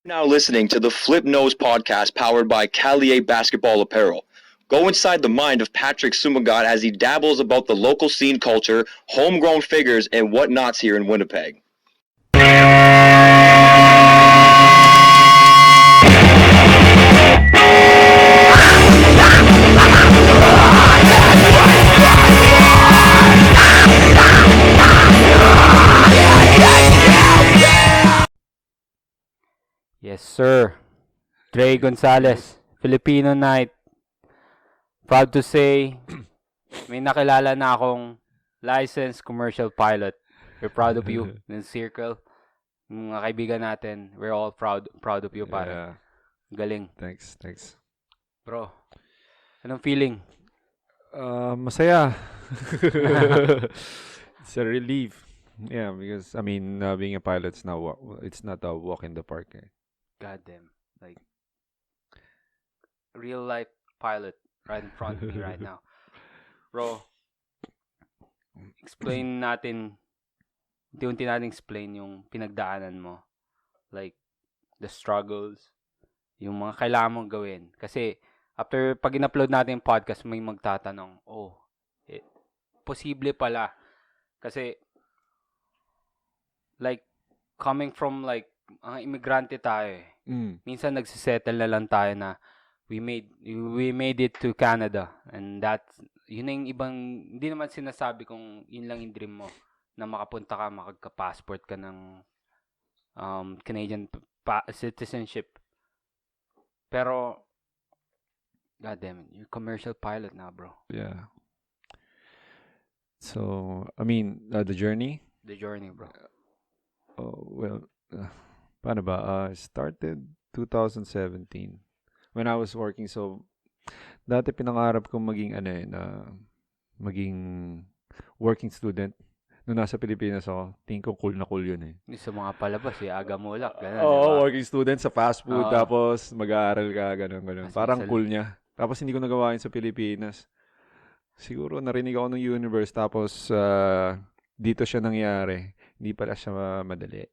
Now listening to the Flip Nose podcast powered by Calier Basketball Apparel. Go inside the mind of Patrick Sumugat as he dabbles about the local scene culture, homegrown figures, and whatnots here in Winnipeg. Yes, sir. Dre Gonzales, Filipino Night. Proud to say, may nakilala na akong licensed commercial pilot. We're proud of you in Circle. Mga kaibigan natin, we're all proud of you, pare. Yeah. Galing. Thanks. Bro, anong feeling? Masaya. It's a relief. Yeah, because being a pilot's it's not a walk in the park. Eh. Goddamn. Like, real life pilot right in front of me right now. Bro, explain natin, unti-unti natin explain yung pinagdaanan mo. Like, the struggles, yung mga kailangan mong gawin. Kasi, pag in-upload natin yung podcast, may magtatanong, posible pala. Kasi, like, coming from like, ang imigrante tayo eh. Minsan nagsisettle na lang tayo na we made it to Canada, and yun na yung ibang, hindi naman sinasabi kung yun lang yung dream mo, na makapunta ka, makagka-passport ka ng Canadian citizenship. Pero god damn it, you're commercial pilot now, bro. Yeah. So, the journey? The journey, bro. Paano ba? Started 2017 when I was working. So, dati pinangarap kong maging working student. Nung nasa Pilipinas ako, tingin ko cool na cool yun eh. Sa mga palabas, aga mulak, ganun. Oo, working student sa fast food, tapos mag-aaral ka, ganun. Parang cool niya. Tapos hindi ko nagawa yun sa Pilipinas. Siguro narinig ako ng universe, tapos dito siya nangyari. Hindi pala siya madali.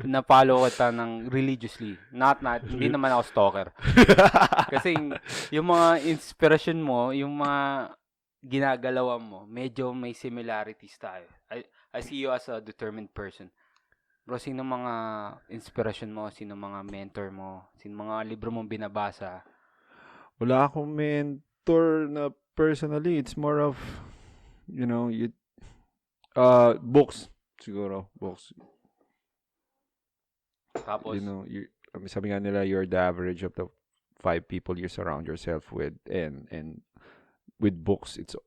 Na-follow kita ng religiously. Hindi naman ako stalker. Kasi yung mga inspiration mo, yung mga ginagalawan mo, medyo may similarities tayo. I see you as a determined person. Bro, sino mga inspiration mo? Sino mga mentor mo? Sino mga libro mong binabasa? Wala akong mentor na personally. It's more of, books. Siguro, books. Tapos, sabi nga nila, you're the average of the 5 people you surround yourself with. And with books, it's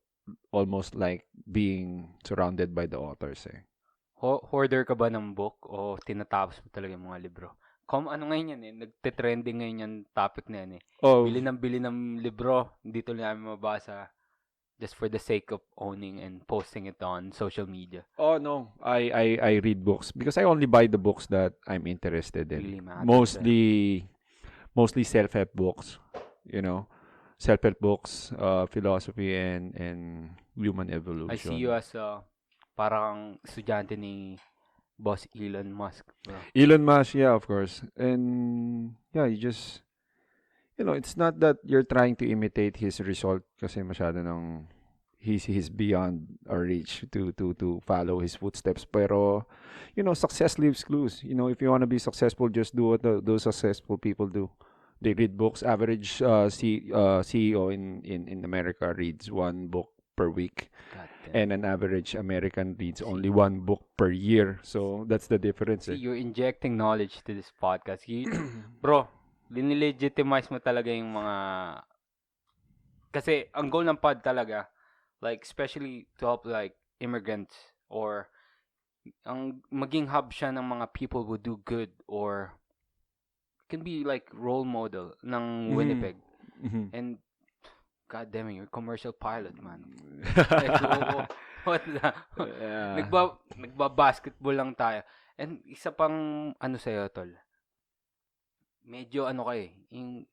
almost like being surrounded by the authors. Eh. Hoarder ka ba ng book o tinatapos mo talaga yung mga libro? Ano ngayon yan eh? Nagte-trending ngayon yung topic na yan eh. Bili ng libro, hindi tuloy namin mabasa. Just for the sake of owning and posting it on social media. Oh no, I read books because I only buy the books that I'm interested in. Really Mostly self-help books, self-help books, philosophy and human evolution. I see you as parang estudyante ni Boss Elon Musk. Bro. Elon Musk, yeah, of course. And yeah, you just it's not that you're trying to imitate his result kasi masyado nang he's beyond our reach to follow his footsteps. Pero, success leaves clues. If you want to be successful, just do what those successful people do. They read books. Average CEO in America reads 1 book per week. And an average American reads only 1 book per year. So, that's the difference. See, you're injecting knowledge to this podcast. Bro, linilegitimize mo talaga yung mga... Kasi, ang goal ng pod talaga, like, especially to help, like, immigrants or ang maging hub siya ng mga people who do good or can be, like, role model ng Winnipeg. Mm-hmm. And, god damn it, you're a commercial pilot, man. Like, what the... Yeah. Nagba-basketball lang tayo. And, isa pang, sa'yo, tol. Medyo yung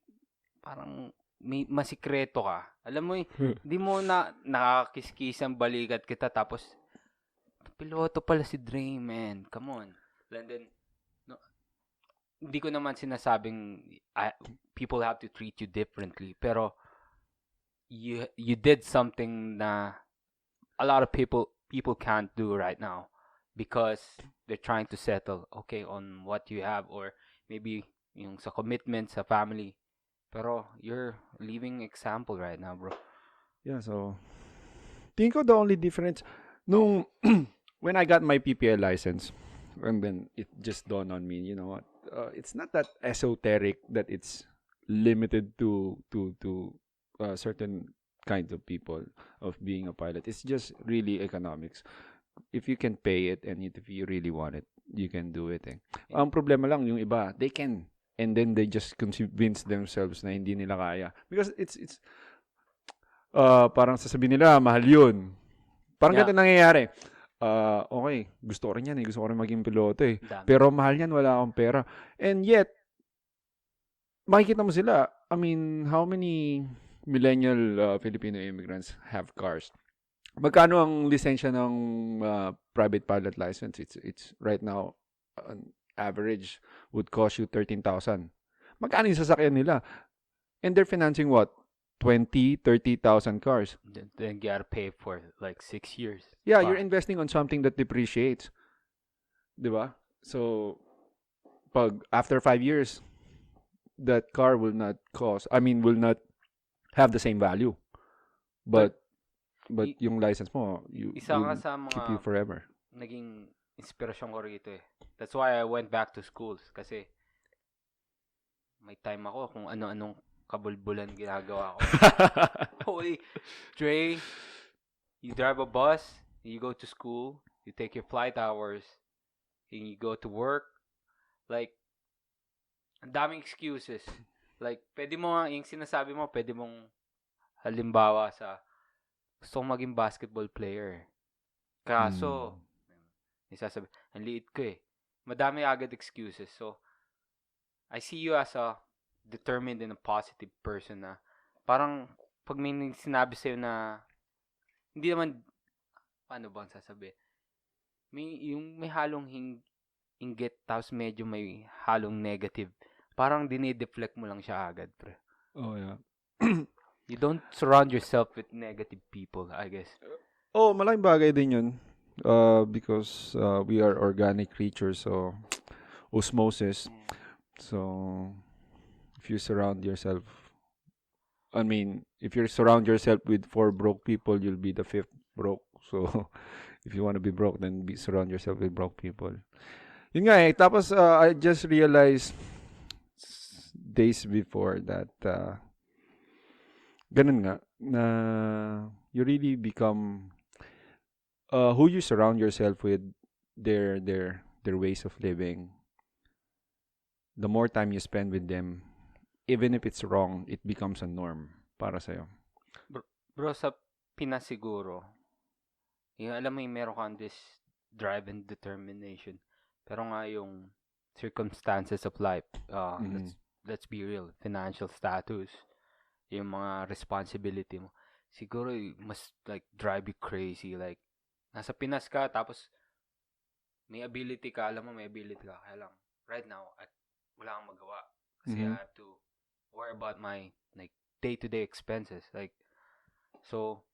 parang may masikreto ka. Alam mo, hindi mo nakakis-kiss ang balikat kita tapos piloto pala si Dre, man. Come on. And then hindi ko naman sinasabing people have to treat you differently, pero you did something na a lot of people can't do right now because they're trying to settle on what you have, or maybe yung sa commitment sa family, pero you're living example right now, bro. Yeah, so think ko the only difference nung when I got my PPL license, and then it just dawned on me, you know what? It's not that esoteric that it's limited to certain kinds of people of being a pilot. It's just really economics. If you can pay it and if you really want it, you can do it. Ang problema lang yung iba, they can, and then they just convince themselves na hindi nila kaya because it's parang sasabihin nila mahal yun. Parang ganito nangyayari. Okay, gusto ko rin yan gusto ko rin maging piloto pero mahal yan, wala akong pera. And yet makikita mo sila, I mean, how many millennial Filipino immigrants have cars? Magkano ang lisensya ng private pilot license? It's right now an average would cost you 13,000. Magkano yung sasakyan nila? And they're financing what? 20, 30,000 cars. Then you gotta pay for like 6 years. Yeah, you're investing on something that depreciates. Diba? So, after 5 years, that car will not have the same value. But yung license mo, isa ka sa mga keep you forever. Naging inspirasyon ko rito That's why I went back to schools kasi may time ako kung ano-anong kabulbulan ginagawa ko. Holy, Dre, you drive a bus, you go to school, you take your flight hours, and you go to work. Like, ang daming excuses. Like, pwede mo yung sinasabi mo, pwede mong halimbawa sa gusto kong maging basketball player. Kaso, isasabi, ang liit ko Madami agad excuses. So, I see you as a determined and a positive person na parang pag may sinabi sa'yo na hindi naman, paano bang sasabi? May halong inggit tapos medyo may halong negative. Parang dinideflect mo lang siya agad, pre. Oh, yeah. You don't surround yourself with negative people, I guess. Oh, malaking bagay din yun. Because we are organic creatures, so osmosis. So, if you surround yourself with 4 broke people, you'll be the 5th broke. So, if you want to be broke, then surround yourself with broke people. Yun nga tapos I just realized days before that ganun nga na you really become who you surround yourself with, their ways of living. The more time you spend with them, even if it's wrong, it becomes a norm para sa'yo. Bro, sa Pinas siguro, alam mo meron kang this drive and determination. Pero nga yung circumstances of life, let's be real, financial status, yung mga responsibility mo, siguro must like drive you crazy. Like, nasa Pinas ka, tapos may ability ka, alam mo may ability ka, kaya lang, right now, wala kang magawa. Kasi I have to worry about my like day-to-day expenses. Like, so,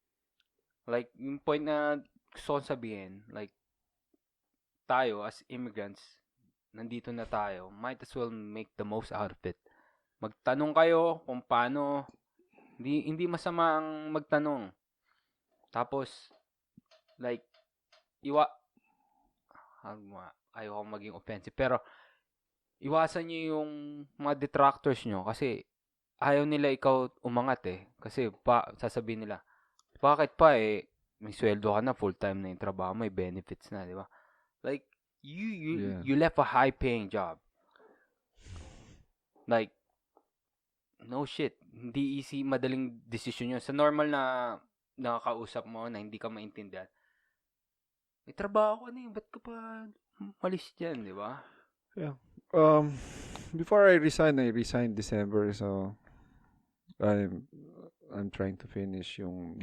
like, yung point na gusto kong sabihin, like, tayo as immigrants, nandito na tayo, might as well make the most out of it. Magtanong kayo kung paano, hindi masama ang magtanong. Tapos, like, ayaw akong maging offensive, pero iwasan nyo yung mga detractors nyo kasi ayaw nila ikaw umangat Kasi sasabihin nila, bakit pa may sweldo ka na, full-time na yung trabaho, may benefits na, di ba? Like, you left a high-paying job. Like, no shit. Hindi easy, madaling decision yun. Sa normal na nakakausap mo na hindi ka maintindihan, may trabaho ka na ba't ka pa malis dyan, di ba? Yeah. Before I resigned December, so I'm trying to finish yung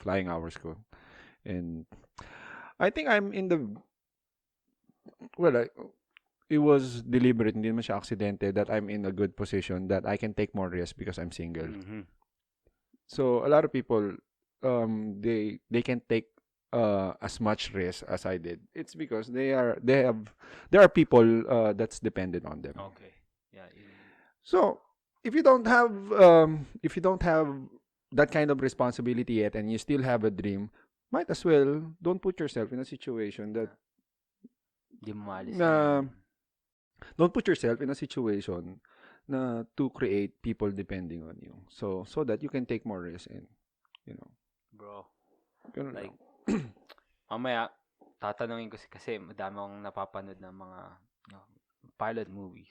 flying hours ko. And I think I'm in the it was deliberate, hindi naman siya aksidente, that I'm in a good position that I can take more risks because I'm single. Mhm. So a lot of people, they can take as much risk as I did. It's because there are people that's dependent on them. Okay. Yeah. So if you don't have that kind of responsibility yet and you still have a dream, might as well don't put yourself in a situation that Di mo maalis na yan. don't put yourself in a situation na to create people depending on you. So that you can take more risks and Bro, ganun like, lang. mamaya, tatanungin ko kasi madami akong napapanood ng mga pilot movies.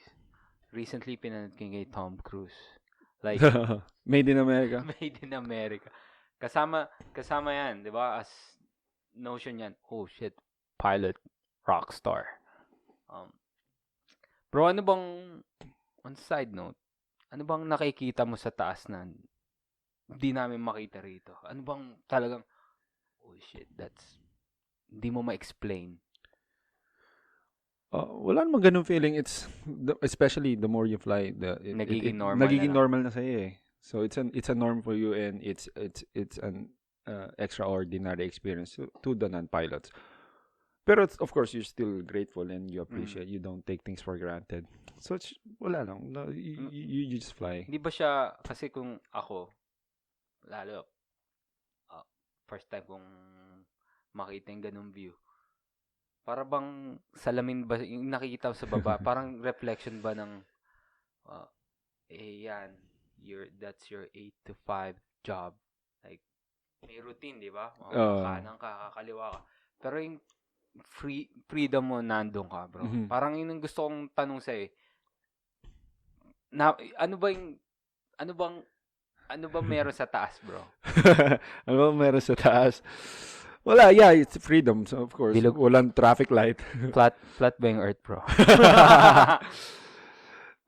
Recently, pinanood ko yung kay Tom Cruise. Like, Made in America. Made in America. Kasama yan, di ba? As notion yan, oh shit, pilot, rockstar. Bro, ano bang, on side note, ano bang nakikita mo sa taas na hindi namin makita rito? Ano bang talagang, oh shit, hindi mo ma-explain. Wala namang ganun feeling. It's especially the more you fly, Nagiging normal nagiging na lang. normal na sa'yo eh. So it's a norm for you and it's an extraordinary experience to the non-pilots. Pero of course you're still grateful and you appreciate. You don't take things for granted. So it's wala lang. No, you just fly. Hindi ba siya, kasi kung ako, lalo, first time kong makita yung ganung view, para bang salamin ba, yung nakikita ko sa baba, parang reflection ba ng, yan, that's your 8 to 5 job. Like, may routine, di ba? Kanan ka, kakaliwa ka. Pero yung freedom mo nandun ka, bro. Mhm. Parang yun ang gusto kong tanong sa'yo. Ano bang meron sa taas, bro? Ano ba meron sa taas? Wala, yeah, it's freedom. So of course, Bilog. walang traffic light. Flat ba yung earth, bro?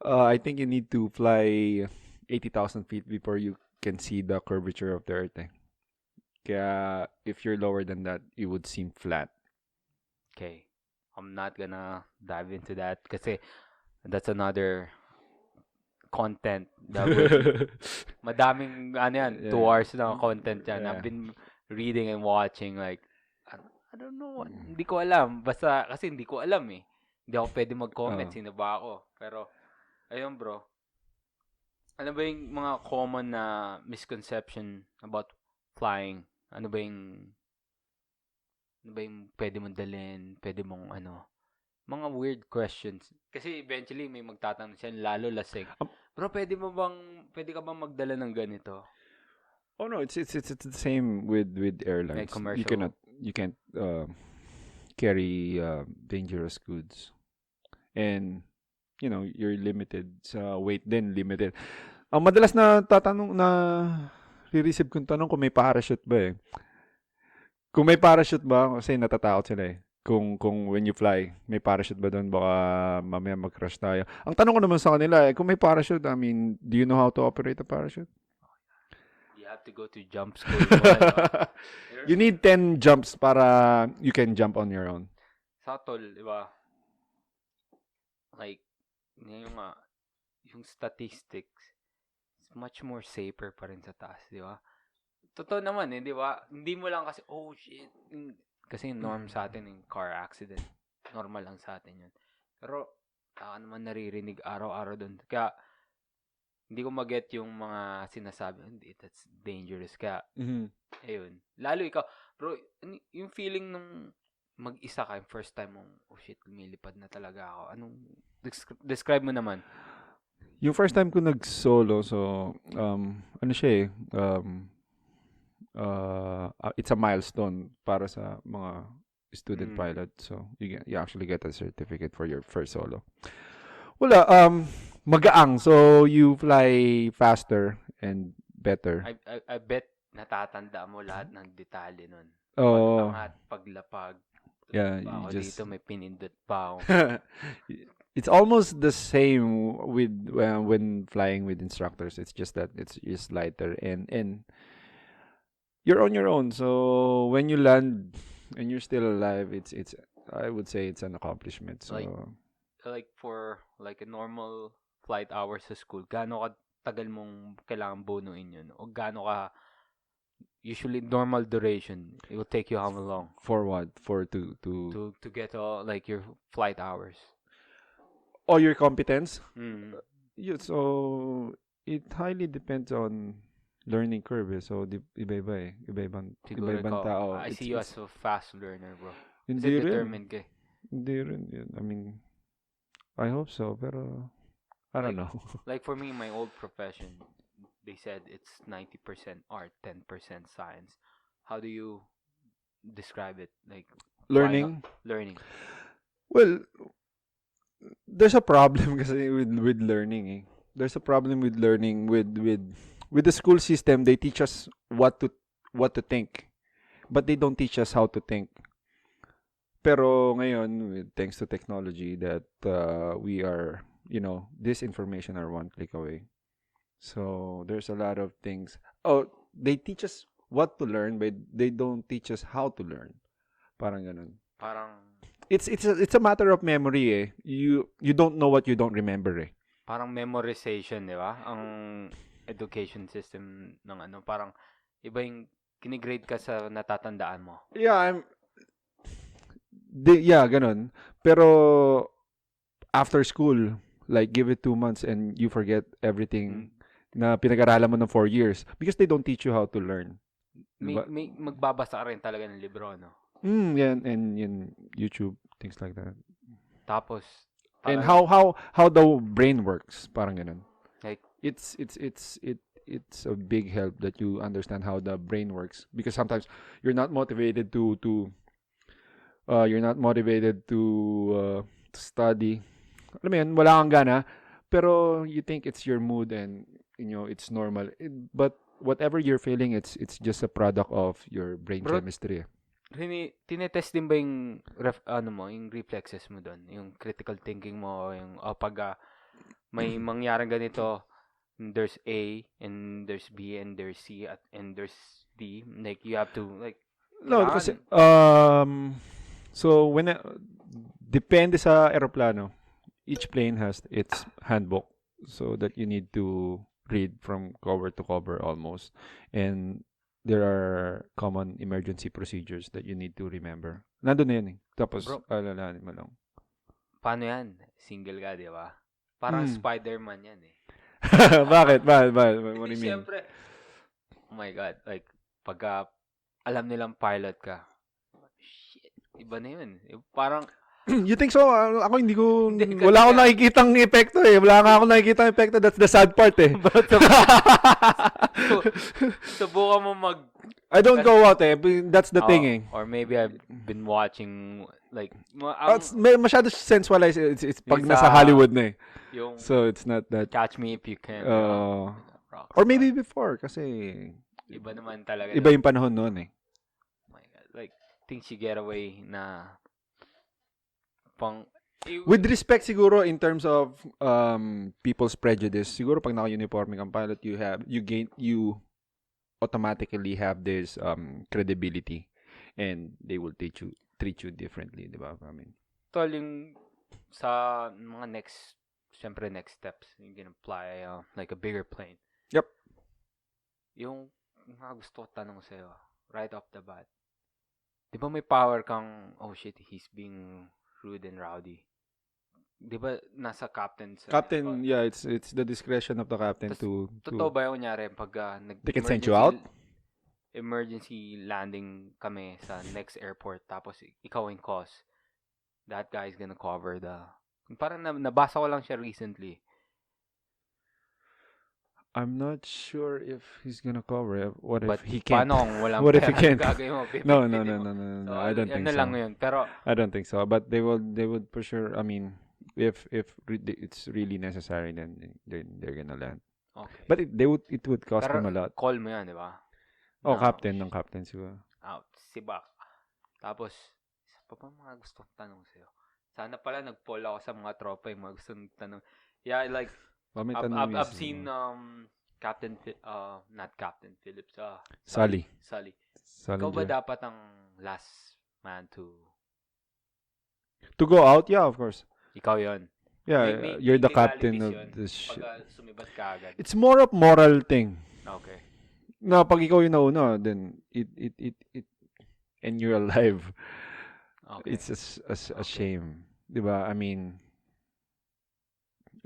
I think you need to fly 80,000 feet before you can see the curvature of the earth. Kaya if you're lower than that, it would seem flat. Okay. I'm not gonna dive into that kasi that's another content that would madaming 2 hours na content yan. Yeah. I've been reading and watching like I don't know what, hindi ko alam basta kasi hindi ko alam eh. Hindi ako pwede mag-comment sino ba ako. Pero ayun bro. Ano ba yung mga common na misconception about flying? Ano ba yung pwede mong dalhin, pwede mong mga weird questions. Kasi eventually may magtatanong siya, lalo lasing. Bro, pwede ka bang magdala ng ganito? Oh no, it's the same with airlines. Like commercial. You can't carry dangerous goods. And you're limited sa weight din, limited. Ang madalas na tatanong na re-receive kong tanong kung may parachute ba eh. Kung may parachute ba, kasi natatakot sila eh. Kung when you fly, may parachute ba doon? Baka mamaya mag-crash tayo. Ang tanong ko naman sa kanila kung may parachute, I mean, do you know how to operate a parachute? You have to go to jump school. You need 10 jumps para you can jump on your own. Sa tol, di ba? Like, yung statistics, it's much more safer pa rin sa taas, di ba? Totoo naman di ba? Hindi mo lang kasi, oh shit, kasi yung norm sa atin yung car accident. Normal lang sa atin yun. Pero, naman naririnig araw-araw doon. Kaya, hindi ko mag-get yung mga sinasabi, hindi, that's dangerous. Kaya, ayun. Lalo ikaw, bro, yung feeling nung mag-isa ka, yung first time mong, oh shit, lumilipad na talaga ako. Anong, describe mo naman. Yung first time ko nag-solo, so, ano siya it's a milestone para sa mga student pilot. So, you actually get a certificate for your first solo. Wala, magaang. So, you fly faster and better. I bet natatanda mo lahat ng detalye nun. Oh. Pag-angat, paglapag. Yeah, ako dito may pinindot pa ako. It's almost the same with when flying with instructors. It's just that it's just lighter and you're on your own. So when you land and you're still alive, it's I would say it's an accomplishment. So Like, like for like a normal flight hours sa school, gaano ka tagal mong kailangan bunuin yun? O gaano ka, usually normal duration, it will take you how long? For what? To To get like your flight hours. all your competence? Mm. Yeah, so it highly depends on learning curve. So iba-iba eh. Siguro Iba-ibang ikaw, tao. I see you as a fast learner, bro. Hindi Kasi rin. determined ka eh. Hindi rin yun. I mean, I hope so, pero I don't know. Like for me, my old profession, they said it's 90% art, 10% science. How do you describe it? Like Learning? learning. Well, there's a problem kasi with learning eh. There's a problem with learning with the school system. They teach us what to think, but they don't teach us how to think. Pero ngayon, thanks to technology, that we are, this information are one click away. So there's a lot of things. Oh, they teach us what to learn, but they don't teach us how to learn. Parang ganun. It's a matter of memory eh. You don't know what you don't remember eh. Parang memorization, di ba? Ang education system ng parang iba yung kinigrade ka sa natatandaan mo. Yeah, ganun. Pero after school, like give it 2 months and you forget everything na pinag-aralan mo ng 4 years because they don't teach you how to learn. May magbabasa ka rin talaga ng libro, no? Yan, and YouTube, things like that. Tapos and how the brain works, parang ganun. Like it's a big help that you understand how the brain works because sometimes you're not motivated to study. Alam mo yan, wala kang gana, pero you think it's your mood and it's normal. But whatever you're feeling, it's just a product of your brain chemistry. Tinetest din ba yung yung reflexes mo doon, yung critical thinking mo, yung pag may mangyaring ganito, there's A and there's B and there's C and there's D, like you have to like no kasi so when depende sa eroplano, each plane has its handbook so that you need to read from cover to cover almost, and there are common emergency procedures that you need to remember. Nandun na yan eh. Tapos, alalahanin mo lang. Paano yan? Single ka, di ba? Parang Spider-Man yan eh. Bakit? What do you mean? Siyempre, oh my God, like, pagka alam nilang pilot ka, shit, iba na yun. Parang, you think so? Ako hindi ko, wala akong nakikitang epekto eh. Wala nga akong nakikitang epekto. That's the sad part eh. Subukan mo I don't go out eh. That's the thing eh. Or maybe I've been watching like masyado sensualized. It's pag nasa Hollywood na eh. So it's not that. Catch Me If You Can. Or maybe before kasi iba naman talaga. Iba yung panahon noon eh. Oh my God. Like things you get away na with respect siguro in terms of people's prejudice, siguro pag naka-uniforme kang pilot, you automatically have this credibility and they will treat you differently, di ba? I mean, tol, yung sa mga next steps, you can apply like a bigger plane. Yep. Yung gusto ko tanong sa'yo, right off the bat, di ba may power kang, oh shit, he's being rude and rowdy. Di ba nasa captain? Yeah, it's the discretion of the captain to totoo ba yung kunyari pag they can send you out? Emergency landing kami sa next airport tapos ikaw yung cause, that guy is gonna cover parang nabasa ko lang siya recently. I'm not sure if he's gonna cover it. What But if he can't? Paano kung walang what if he can't? Mo, No. So, I don't think so. Lang yun. Pero I don't think so. But they would for sure. I mean, if it's really necessary, then they're gonna land. Okay. But it would cost them a lot. Call mo yan, di ba? Captain siguro. Out. Sibak. Tapos, isa pa mga gusto kong tanong sa'yo. Sana pala nag-poll ako sa mga tropa yung mga gusto kong tanong. Yeah, like, I've seen Captain not Captain Phillips, Sully. Ikaw ba dapat ang last man to go out? Yeah, of course. Ikaw 'yon. Yeah, you're the captain of yun this ship. pag sumibat ka agad. It's more of moral thing. Okay. Na pag ikaw yung nauna, then it and you're alive. Okay. It's a Okay. shame. Diba? I mean,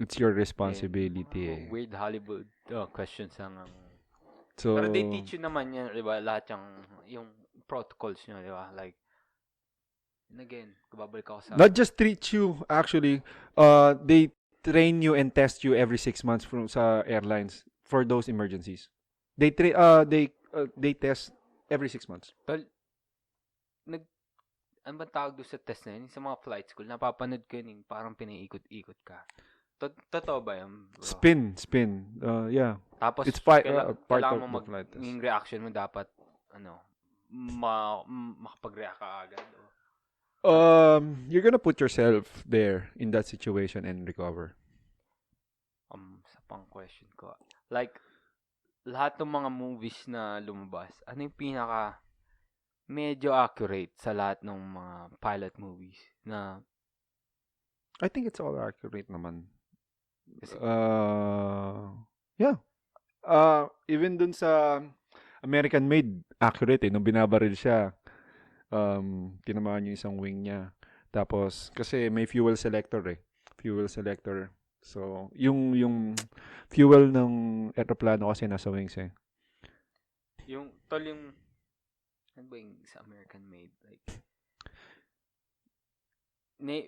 it's your responsibility eh. Weird Hollywood questions ang So, pero they teach you naman yan, di ba? Lahat yung protocols nyo, di ba? Like, and again, babalik ako sa... not just treat you, actually, they train you and test you every 6 months from sa airlines for those emergencies. They test every 6 months. Well, ano ba tawag doon sa test na yun? Sa mga flight school, napapanood ko yun, parang pinaikot-ikot ka. Totoo ba yun, bro? Spin. Yeah. Tapos, It's part kailangan of mo the flight test. yung reaction mo dapat, makapag-react ka agad. You're gonna put yourself there in that situation and recover. Sa pang question ko. Like, lahat ng mga movies na lumabas, ano yung pinaka medyo accurate sa lahat ng mga pilot movies na... I think it's all accurate naman. Kasi, yeah. Even dun sa American Made, accurate eh. Nung binabaril siya, tinamaan yung isang wing niya. Tapos, kasi may fuel selector eh. So, yung fuel ng aeroplano kasi nasa wings eh. yung ano ba yung sa American Made? Like,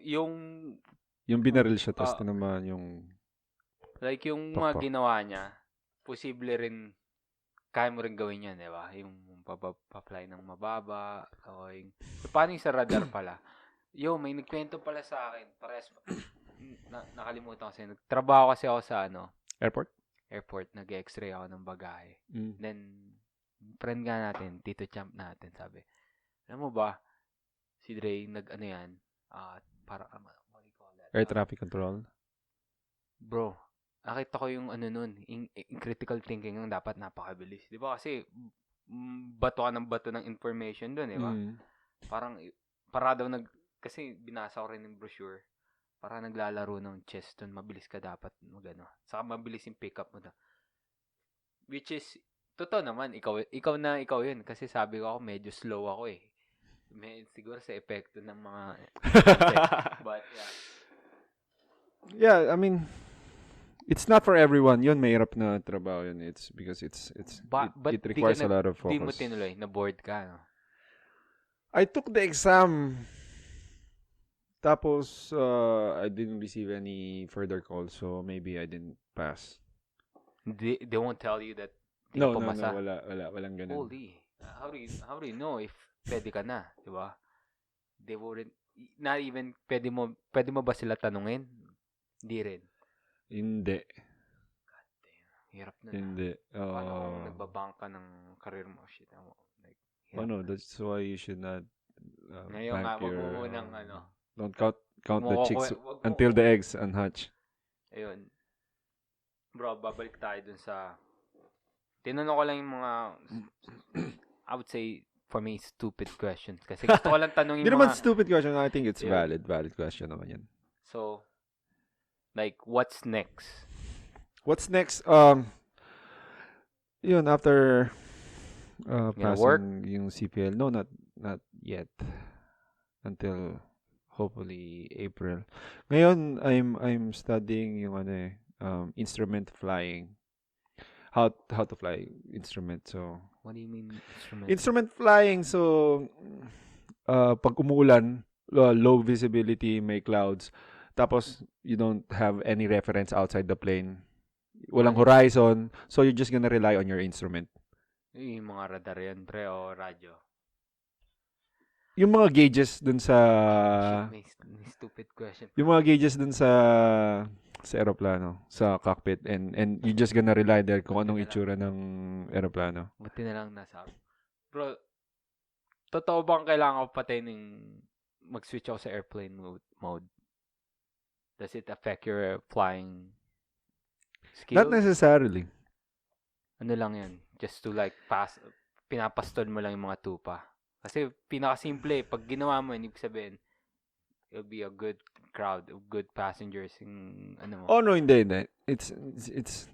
yung binaril siya, tapos tinamaan yung... Like, yung mga ginawa niya, posible rin, kaya mo rin gawin yan, di ba? Yung pa-fly ng mababa, o yung... Paano yung sa radar pala? May nagkwento pala sa akin, pares, nakalimutan kasi, nagtrabaho kasi ako sa airport, nag-x-ray ako ng bagahe. Then, friend nga natin, Tito Champ natin, sabi, alam mo ba, si Dre, para, what do you call that? Air traffic control? Bro, nakita ko yung nun, in critical thinking yung dapat napakabilis. Di ba? Kasi, bato ng information dun, di ba? Parang, kasi binasa ko rin yung brochure, para naglalaro ng chess dun, mabilis ka dapat saka mabilis yung pick up mo na. Which is, totoo naman, ikaw yun. Kasi sabi ko ako, medyo slow ako eh. Siguro sa epekto ng mga... But, yeah. Yeah, I mean, it's not for everyone. Yun, mahirap na trabaho yun. It's because it requires a lot of focus. Di mo tinuloy, na-bored ka, no? I took the exam. Tapos, I didn't receive any further calls, so maybe I didn't pass. They won't tell you that No, walang ganun. Holy, how do you know if pwede ka na, di ba? They wouldn't, not even, pwede mo ba sila tanungin? Hindi rin. Hindi. God damn, hirap na. Hindi. Paano kung nagbabang ka ng career mo? Shit, like, that's why you should not ngayon nga, wag mo munang don't count the chicks until the eggs unhatch. Ayun. Bro, babalik tayo dun sa... Tinanong ko lang yung mga... I would say, for me, stupid questions. Kasi gusto ko lang tanongin Hindi naman stupid question. I think it's valid question naman yan. So, like, what's next? What's next? Yun, after passing work? yung CPL. No, not yet. Until hopefully April. Ngayon, I'm studying yung instrument flying. How to fly instrument. So, what do you mean instrument? Instrument flying. So, pag umuulan, low visibility, may clouds. Tapos, you don't have any reference outside the plane. Walang horizon. So, you're just gonna rely on your instrument. Yung mga radar yan, pre, o radyo? Yung mga gauges dun sa... May stupid question. Yung mga gauges dun sa aeroplano, sa cockpit. And you're just gonna rely there kung anong itsura ng aeroplano. Buti na lang nasabi. Bro, totoo bang kailangan ko patayin mag-switch ako sa airplane mode? Does it affect your flying skills? Not necessarily. Ano lang yan? Just to like pinapastol mo lang yung mga tupa. Kasi pinakasimple, pag ginawa mo, ibig sabihin, it'll be a good crowd of good passengers in ano mo. Oh no, hindi. It's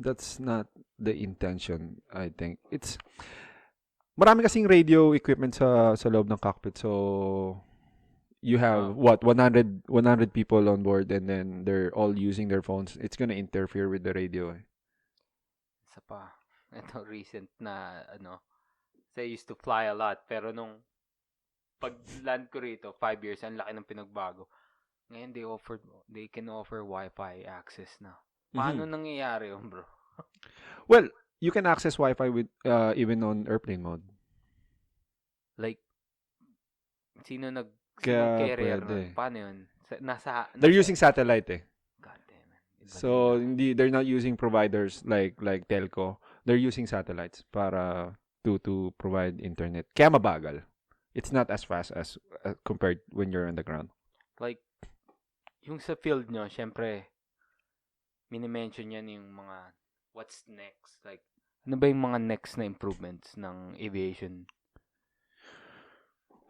that's not the intention, I think. It's marami kasing radio equipment sa loob ng cockpit. So you have what 100 people on board and then they're all using their phones. It's gonna interfere with the radio. Isa pa. Ito recent na ano. I used to fly a lot pero nung pag-land ko rito, 5 years, ang laki ng pinagbago. Ngayon, they can offer Wi-Fi access na. Paano nangyayari yun, bro? Well, you can access Wi-Fi with even on airplane mode. Like, sino Kaya carrier pwede. nun? Paano yun? They're using satellite God damn it. So, they're not using providers like telco. They're using satellites para to provide internet. Kaya mabagal. It's not as fast as compared when you're on the ground. Like, yung sa field nyo, syempre, mini-mention yan yung mga what's next. Like, ano ba yung mga next na improvements ng aviation?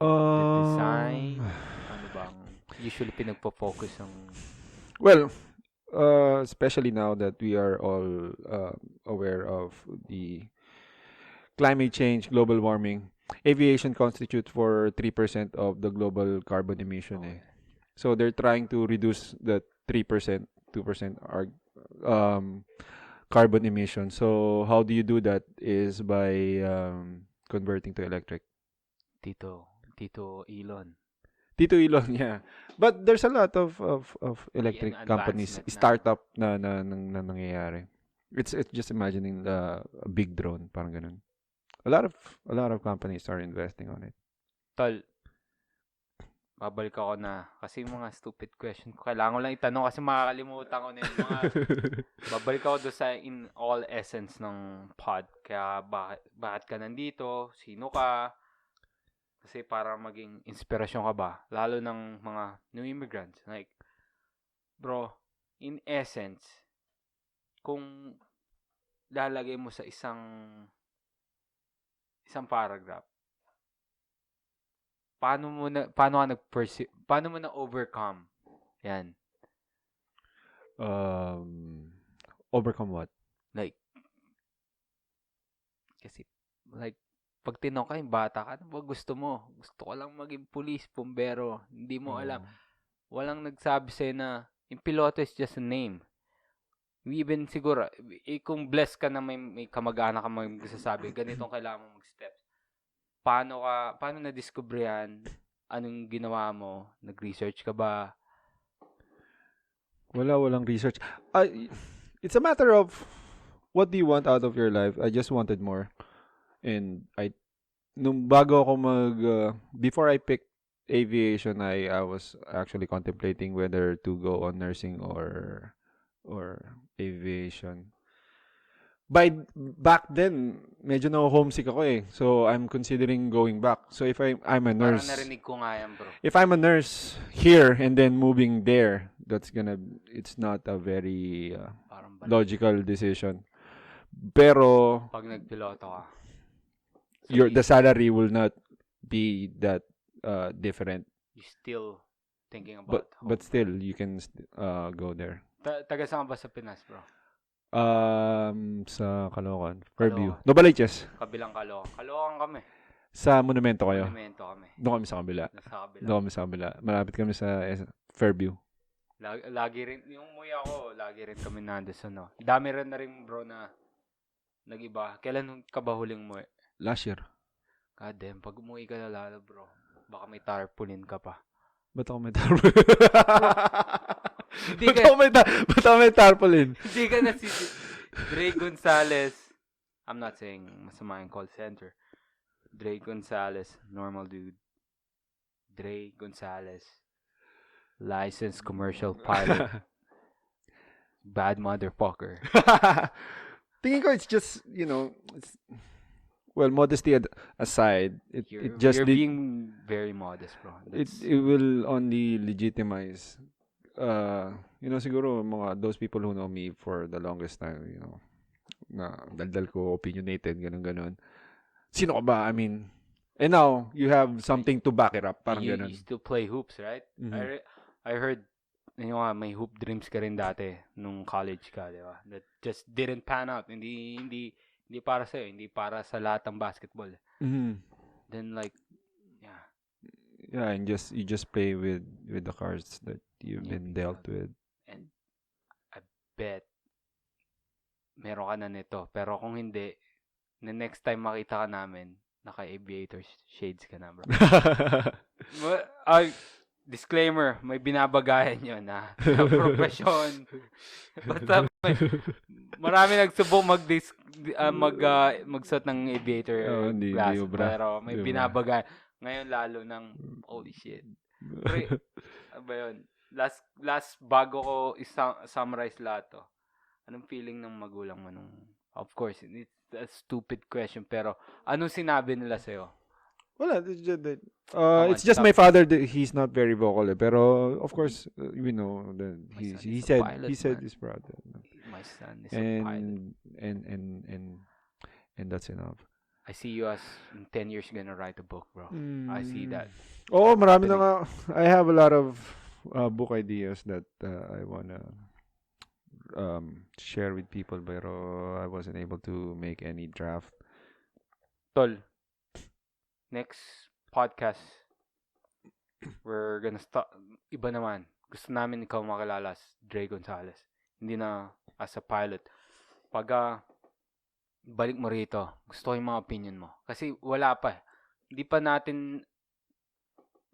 The design? Ano bang usually pinagpo-focus ang... Well, especially now that we are all aware of the climate change, global warming, aviation constitutes for 3% of the global carbon emission. So they're trying to reduce the 3%, 2% carbon emission. So how do you do that is by converting to electric. Tito Elon. Tito Elon, yeah. But there's a lot of electric companies, startup na nangyayari. It's just imagining a big drone, parang ganun. A lot of companies are investing on it. Tol, babalik ako na kasi mga stupid question ko. Kailangan ko lang itanong kasi makakalimutan ko na yung mga babalik ako doon sa in all essence ng pod. Kaya bakit ka nandito? Sino ka? Kasi para maging inspirasyon ka ba? Lalo ng mga new immigrants. Like, bro, in essence, kung lalagay mo sa isang paragraph, paano mo na overcome yan? Overcome what? Like, kasi, like, pag tinanong ka, yung bata ka, ano ba gusto mo? Gusto ko lang maging police, pumbero. Hindi mo alam. Walang nagsabi sa'yo na, yung piloto is just a name. Even siguro, kung blessed ka na may kamag-anak ka magsasabi, ganitong kailangan mo mag-steps. Paano na-discover yan? Anong ginawa mo? Nag-research ka ba? Walang research. It's a matter of what do you want out of your life? I just wanted more. And bago ako before I picked aviation, I was actually contemplating whether to go on nursing or aviation. Back then, medyo homesick ako So I'm considering going back. So if I'm a nurse. Parang narinig ko nga yan, bro. If I'm a nurse here and then moving there, it's not a very logical decision. Pero pag nagpiloto ka, the salary will not be that different. You still thinking about but still you can go there. Taga saan ba sa Pinas, bro? Sa Caloocan, Fairview. Novaliches. Kabilang Caloocan kami. Sa Monumento kayo. Monumento kami. Doon kami sa kabila. Doon kami sa kabila. Malapit kami sa Fairview. Lagi rin yung muya ko, lagi rin kami nandoon sa Dami rin na rin, bro, na nag-iba. Kailan ka ba huling umuwi? Last year. God damn, pag umuwi ka na lalo, bro, baka may tarpaulin ka pa. Ba't ako may tarpaulin? Ba't ako may tarpaulin? Hindi ka na si Dre Gonzales. I'm not saying masama yung call center. Dre Gonzales, normal dude. Dre Gonzales, licensed commercial pilot. Bad motherfucker. Tingin ko it's just, well, modesty aside, you're being very modest, bro. It will only legitimize, siguro those people who know me for the longest time, na daldal ko, opinionated, ganun. Sino ka ba? I mean, and now you have something to back it up, parang ganun. You still play hoops, right? Mm-hmm. I I heard, may hoop dreams ka rin dati nung college ka, di ba? That just didn't pan out. Hindi para sa'yo, hindi para sa lahat ng basketball. Then like, yeah. Yeah, and you just play with the cards that you've been dealt with. And I bet meron ka na nito. Pero kung hindi, the next time makita ka namin, naka-aviator shades ka na, bro. Disclaimer, may binabagayan yun, ha? Profesyon. Basta marami nagsubok magsuot ng aviator glasses. Pero may binabagayan. Ngayon lalo ng, holy shit. Pre, ba yun? Last bago ko summarize lahat to. Anong feeling ng magulang mo nung, of course, it's a stupid question, pero anong sinabi nila sa'yo? Well, it's just my father. He's not very vocal, pero of course, he said he's proud. My son is a pilot. And that's enough. I see you as in 10 years gonna write a book, bro. I see that. Oh, marami na nga. I have a lot of book ideas that I wanna share with people, pero I wasn't able to make any draft. Tol, next podcast, we're gonna start, iba naman. Gusto namin ikaw makilala as Dre Gonzales. Hindi na as a pilot. Pag balik mo rito, gusto ko yung mga opinion mo. Kasi wala pa. Hindi pa natin,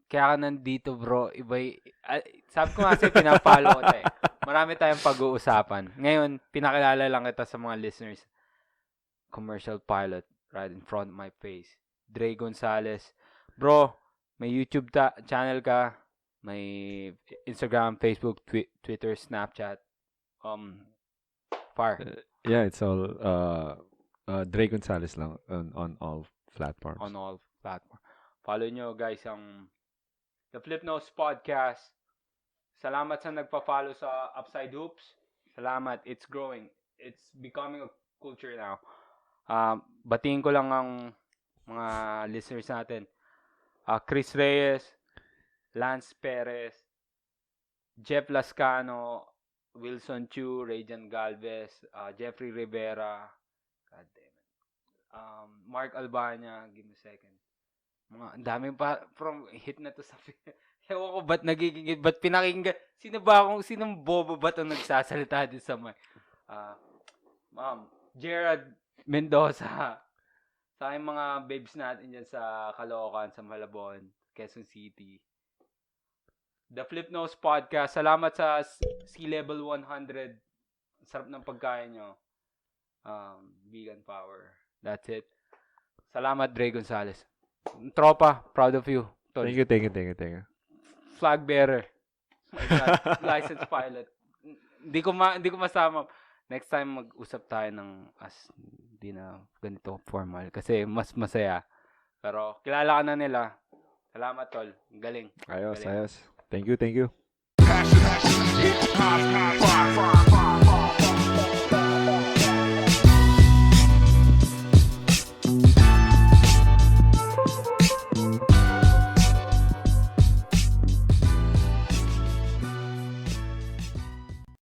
kaya ka nandito, bro. Sabi ko nga sa'yo, pinapalo ko tayo. Marami tayong pag-uusapan. Ngayon, pinakilala lang kita sa mga listeners. Commercial pilot, right in front of my face. Dre Gonzales. Bro, may YouTube channel ka. May Instagram, Facebook, Twitter, Snapchat. Yeah, it's all Dre Gonzales lang on all platforms. On all platforms. Follow nyo, guys, ang The Flip Nose Podcast. Salamat sa nagpa-follow sa Upside Hoops. Salamat. It's growing. It's becoming a culture now. Batiin ko lang ang mga listeners natin. Chris Reyes, Lance Perez, Jeff Lascano, Wilson Chu, Rajan Galvez, Jeffrey Rivera, God damn it. Mark Albania, give me a second. Ang dami pa from hit na to sa ewan ko ba't pinakinggan, sinong bobo ba itong nagsasalita din sa mic? Gerard Mendoza, sa aking mga babes natin dyan sa Caloocan, sa Malabon, Quezon City. The Flip Nose Podcast, salamat sa Sea Level 100. Sarap ng pagkain nyo. Vegan power. That's it. Salamat, Dre Gonzales. Tropa, proud of you. Tol. Thank you. Flag bearer. My God, licensed pilot. Hindi ko masama. Next time mag-usap tayo ng hindi na ganito formal kasi mas masaya. Pero kilala ka na nila. Salamat, tol. Galing. Ayos. Thank you. Passion,